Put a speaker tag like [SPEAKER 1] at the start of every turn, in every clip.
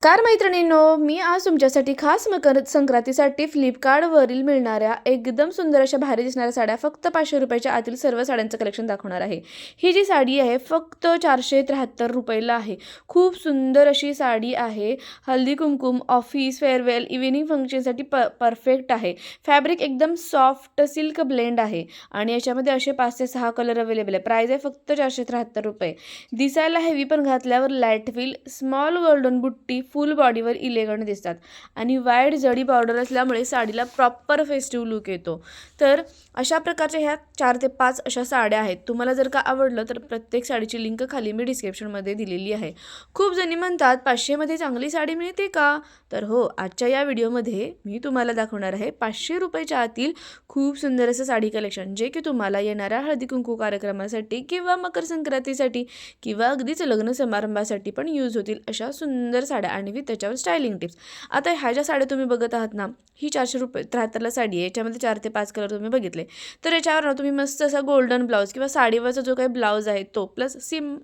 [SPEAKER 1] Car मैत्रिणींनो, मी आज तुमच्यासाठी खास मकर संक्रांतीसाठी फ्लिपकार्टवरील मिळणाऱ्या एकदम सुंदर अशा भारी दिसणाऱ्या साड्या फक्त 500 रुपयाच्या आतील सर्व साड्यांचं कलेक्शन दाखवणार आहे. ही जी साडी आहे फक्त 473 रुपयाला आहे. खूप सुंदर अशी साडी आहे. Haldi Kumkum, office, farewell, evening फंक्शनसाठी परफेक्ट आहे. फॅब्रिक एकदम सॉफ्ट सिल्क ब्लेंड आहे आणि याच्यामध्ये असे 5 ते 6 कलर अवेलेबल आहे. प्राईज आहे फक्त 473 रुपये. दिसायला हेवी पण घातल्यावर लाईट फील, स्मॉल गोल्डन बुट्टी, फुल बॉडीवर इलेगंट दिसतात आणि वाईड जडी बॉर्डर असल्यामुळे साडीला प्रॉपर फेस्टिव्ह लुक येतो. तर अशा प्रकारच्या ह्या 4 ते 5 अशा साड्या आहेत. तुम्हाला जर का आवडलं तर प्रत्येक साडीची लिंक खाली मी डिस्क्रिप्शनमध्ये दिलेली आहे. खूप जणी म्हणतात 500मध्ये चांगली साडी मिळते का? तर हो, आजच्या या व्हिडिओमध्ये मी तुम्हाला दाखवणार आहे 500 रुपयाच्या आतील खूप सुंदर असं साडी कलेक्शन, जे की तुम्हाला येणाऱ्या हळदी कुंकू कार्यक्रमासाठी किंवा मकर संक्रांतीसाठी किंवा अगदीच लग्न समारंभासाठी पण यूज होतील अशा सुंदर साड्या आणि त्याच्यावर स्टायलिंग टिप्स. आता ह्या ज्या साड्या तुम्ही बघत आहात ना, ही 473ला साडी आहे. याच्यामध्ये 4 ते 5 कलर तुम्ही बघितले. तर याच्यावर ना तुम्ही मस्त असा गोल्डन ब्लाऊज किंवा साडीवरचा जो काही ब्लाऊज आहे तो, plus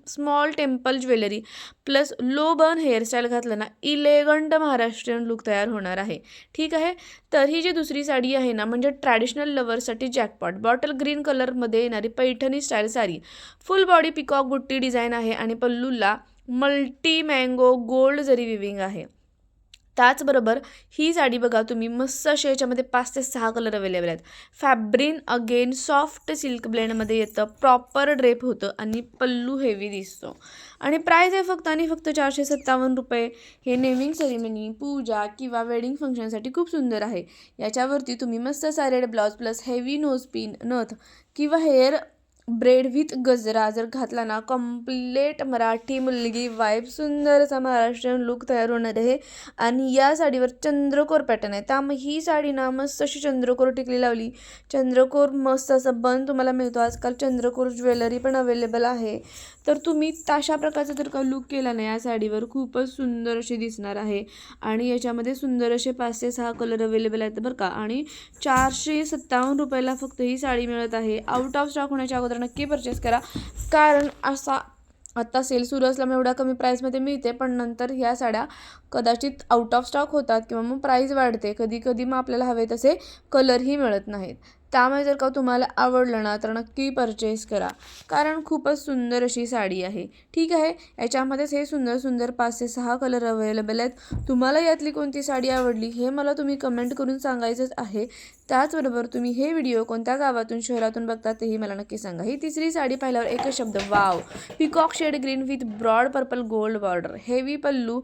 [SPEAKER 1] small temple jewellery, plus low bun hairstyle घातलं ना, इलेगंट महाराष्ट्रीयन लुक तयार होणार आहे. ठीक आहे. तर ही जी दुसरी साडी आहे ना, म्हणजे ट्रॅडिशनल लवर्ससाठी जॅकपॉट, बॉटल ग्रीन कलरमध्ये येणारी पैठणी स्टाईल साडी, फुल बॉडी पिकॉक बुट्टी डिझाईन आहे आणि पल्लूला मल्टी मँगो गोल्ड जरी विविंग आहे. त्याचबरोबर ही साडी बघा तुम्ही, मस्त अशी याच्यामध्ये 5 ते 6 कलर अवेलेबल आहेत. फॅब्रिन अगेन सॉफ्ट सिल्क ब्लेंडमध्ये येतं, प्रॉपर ड्रेप होतं आणि पल्लू हेवी दिसतो आणि प्राईज आहे फक्त आणि फक्त 457 रुपये. हे नेमिंग सेरेमनी, पूजा किंवा वेडिंग फंक्शनसाठी खूप सुंदर आहे. याच्यावरती तुम्ही मस्त असा red blouse plus heavy nose pin, नथ किंवा हेअर ब्रेड विथ गजरा जर घातला ना, कम्प्लीट मराठी मुलगी वाईब, सुंदर असा महाराष्ट्रीयन लुक तयार होणार आहे. आणि या साडीवर चंद्रकोर पॅटर्न आहे, त्यामुळे ही साडी ना मस्त अशी चंद्रकोर टिकली लावली, चंद्रकोर मस्त असं बन तुम्हाला मिळतो. आजकाल चंद्रकोर ज्वेलरी पण अवेलेबल आहे. तर तुम्ही तशा प्रकारचा जर का लुक केला ना, या साडीवर खूपच सुंदर अशी दिसणार आहे. आणि याच्यामध्ये सुंदर असे 5 ते 6 कलर अवेलेबल आहेत बरं का. आणि 457 रुपयाला फक्त ही साडी मिळत आहे. आउट ऑफ स्टॉक होण्याच्या अगोदर नक्की परचेस करा, कारण असा आता सेल सुरू असल्यामुळे एवढ्या कमी प्राईसमध्ये मिळते, पण नंतर ह्या साड्या कदाचित आउट ऑफ स्टॉक होतात किंवा मग प्राईस वाढते. कधी कधी मग आपल्याला हवे तसे कलरही मिळत नाहीत. त्यामुळे जर का तुम्हाला आवडलं ना, तर नक्की परचेस करा, कारण खूपच सुंदर अशी साडी आहे. ठीक आहे. याच्यामध्येच हे सुंदर सुंदर 5 ते 6 कलर अवेलेबल आहेत. तुम्हाला यातली कोणती साडी आवडली हे मला तुम्ही कमेंट करून सांगायचंच आहे. त्याचबरोबर तुम्ही हे व्हिडिओ कोणत्या गावातून शहरातून बघता तेही मला नक्की सांगा. ही तिसरी साडी पाहिल्यावर एकच शब्द, wow. Peacock shade green with broad purple gold border, heavy pallu,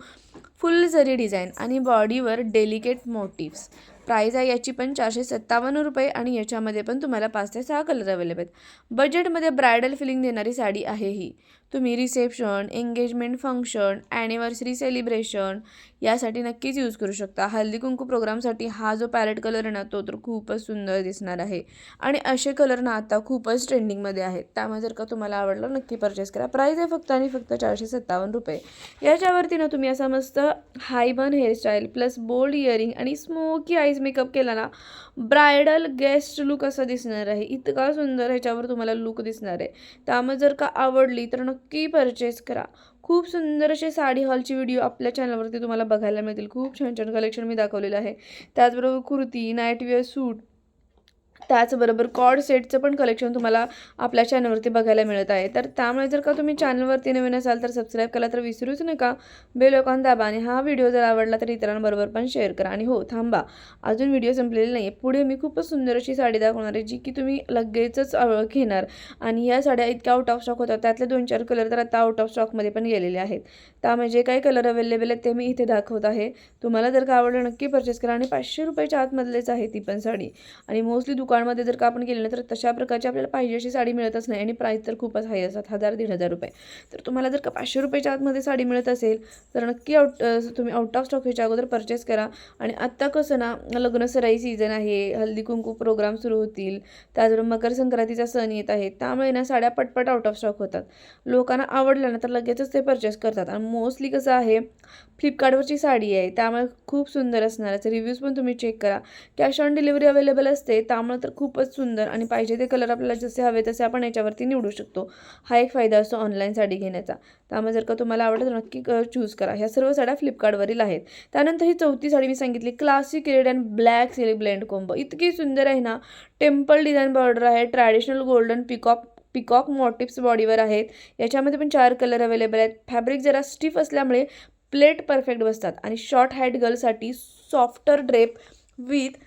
[SPEAKER 1] full zari design आणि बॉडीवर डेलिकेट मोटिव्स. प्राईज आहे याची पण 457 रुपये आणि याच्यामध्ये पण तुम्हाला 5 ते 6 कलर अवेलेबल आहेत. बजेटमध्ये ब्रायडल फिलिंग देणारी साडी आहे ही. तुम्ही reception, engagement function, anniversary celebration यासाठी नक्कीच यूज करू शकता. हल्दी कुंकू प्रोग्रामसाठी हा जो पॅरेट कलर आहे ना, तो तर खूपच सुंदर दिसणार आहे. आणि असे कलर ना आता खूपच ट्रेंडिंगमध्ये आहेत. त्यामुळे जर का तुम्हाला आवडलं नक्की परचेस करा. प्राईज आहे फक्त आणि फक्त 457 रुपये. याच्यावरती ना तुम्ही असा मस्त हाय बन हेअरस्टाईल प्लस बोल्ड इयरिंग आणि स्मोकी आईज मेकअप केला ना, ब्रायडल गेस्ट लुक असा दिसणार आहे. इतका सुंदर ह्याच्यावर तुम्हाला लुक दिसणार आहे. त्यामुळे जर का आवडली तर नक्की परचेस करा. खूप सुंदर असे साडी हॉलची व्हिडिओ आपल्या चॅनलवरती तुम्हाला बघायला मिळतील. खूप छान छान कलेक्शन मी दाखवलेलं आहे. त्याचबरोबर कुर्ती, नाईटवेअर सूट, त्याचबरोबर कॉर्ड सेटचं पण कलेक्शन तुम्हाला आपल्या चॅनलवरती बघायला मिळत आहे. तर त्यामुळे जर का तुम्ही चॅनलवरती नवीन असाल तर सबस्क्राईब करायला तर विसरूच नका. बेल आयकॉन दाबा आणि हा व्हिडिओ जर आवडला तर इतरांबरोबर पण शेअर करा. आणि हो, थांबा, अजून व्हिडिओ संपलेला नाही आहे. पुढे मी खूपच सुंदर अशी साडी दाखवणार आहे, जी की तुम्ही लगेचच घेणार. आणि या साड्या इतक्या आउट ऑफ स्टॉक होतात, त्यातले 2-4 कलर तर आता आउट ऑफ स्टॉकमध्ये पण गेलेले आहेत. त्यामुळे जे काही कलर अवेलेबल आहेत ते मी इथे दाखवत आहे. तुम्हाला जर का आवडलं नक्की परचेस करा. आणि 500 रुपयाच्या आतमधलेच आहे ती पण साडी. आणि मोस्टली दुकानमध्ये जर का आपण गेलं ना, तर तशा प्रकारची आपल्याला पाहिजे अशी साडी मिळतच नाही आणि प्राईस तर खूपच हाय असतात, 1000-1500 रुपये. तर तुम्हाला जर का 500 रुपयाच्या आतमध्ये साडी मिळत असेल तर नक्की तुम्ही आउट ऑफ स्टॉक ह्याच्या अगोदर परचेस करा. आणि आत्ता कसं ना, लग्न सराई सीझन आहे, हल्दी कुंकू प्रोग्राम सुरू होतील, त्याचबरोबर मकर संक्रांतीचा सण येत आहे. त्यामुळे ना साड्या पटपट आउट ऑफ स्टॉक होतात. लोकांना आवडलं ना तर लगेचच ते परचेस करतात. आणि मोस्टली कसं आहे, फ्लिपकार्टवरची साडी आहे त्यामुळे खूप सुंदर असणार आहे. रिव्ह्यूज पण तुम्ही चेक करा. कॅश ऑन डिलिव्हरी अवेलेबल असते त्यामुळे तर खूपच सुंदर आणि पाहिजे ते कलर आपल्याला जसे हवे तसे आपण याच्यावरती निवडू शकतो. हा एक फायदा असतो ऑनलाईन साडी घेण्याचा. त्यामुळे जर का तुम्हाला आवडत तर नक्की चूज करा. ह्या सर्व साड्या फ्लिपकार्टवरील आहेत. त्यानंतर ही चौथी साडी मी सांगितली, classic red and black silk blend combo. इतकी सुंदर आहे ना. टेम्पल डिझाईन बॉर्डर आहे, ट्रॅडिशनल गोल्डन पिकॉक मोटिव्स बॉडीवर आहेत. याच्यामध्ये पण 4 कलर अवेलेबल आहेत. फॅब्रिक जरा स्टिफ असल्यामुळे प्लेट परफेक्ट बसतात आणि शॉर्ट हाईट गर्लसाठी softer drape with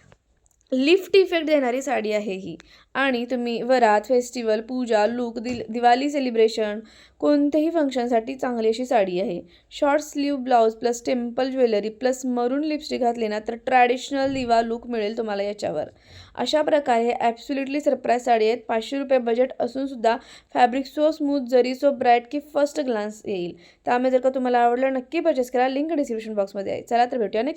[SPEAKER 1] lift effect देणारी साडी आहे ही. आणि तुम्ही वरात, festival, puja, look, Diwali celebration कोणत्याही फंक्शनसाठी चांगली अशी साडी आहे. Short sleeve blouse plus temple jewellery plus मरून लिपस्टिक घातली ना तर ट्रॅडिशनल दिवा लूक मिळेल तुम्हाला याच्यावर. अशा प्रकारे हे ॲब्सोल्युटली सरप्राईज साडी आहेत. 500 रुपये बजेट असूनसुद्धा फॅब्रिक सो स्मूथ, जरी सो ब्राईट की फर्स्ट ग्लान्स येईल. त्यामुळे जर का तुम्हाला आवडलं नक्की परचेस करा. लिंक डिस्क्रिप्शन बॉक्समध्ये आहे. चला तर भेटूया नेक्स्ट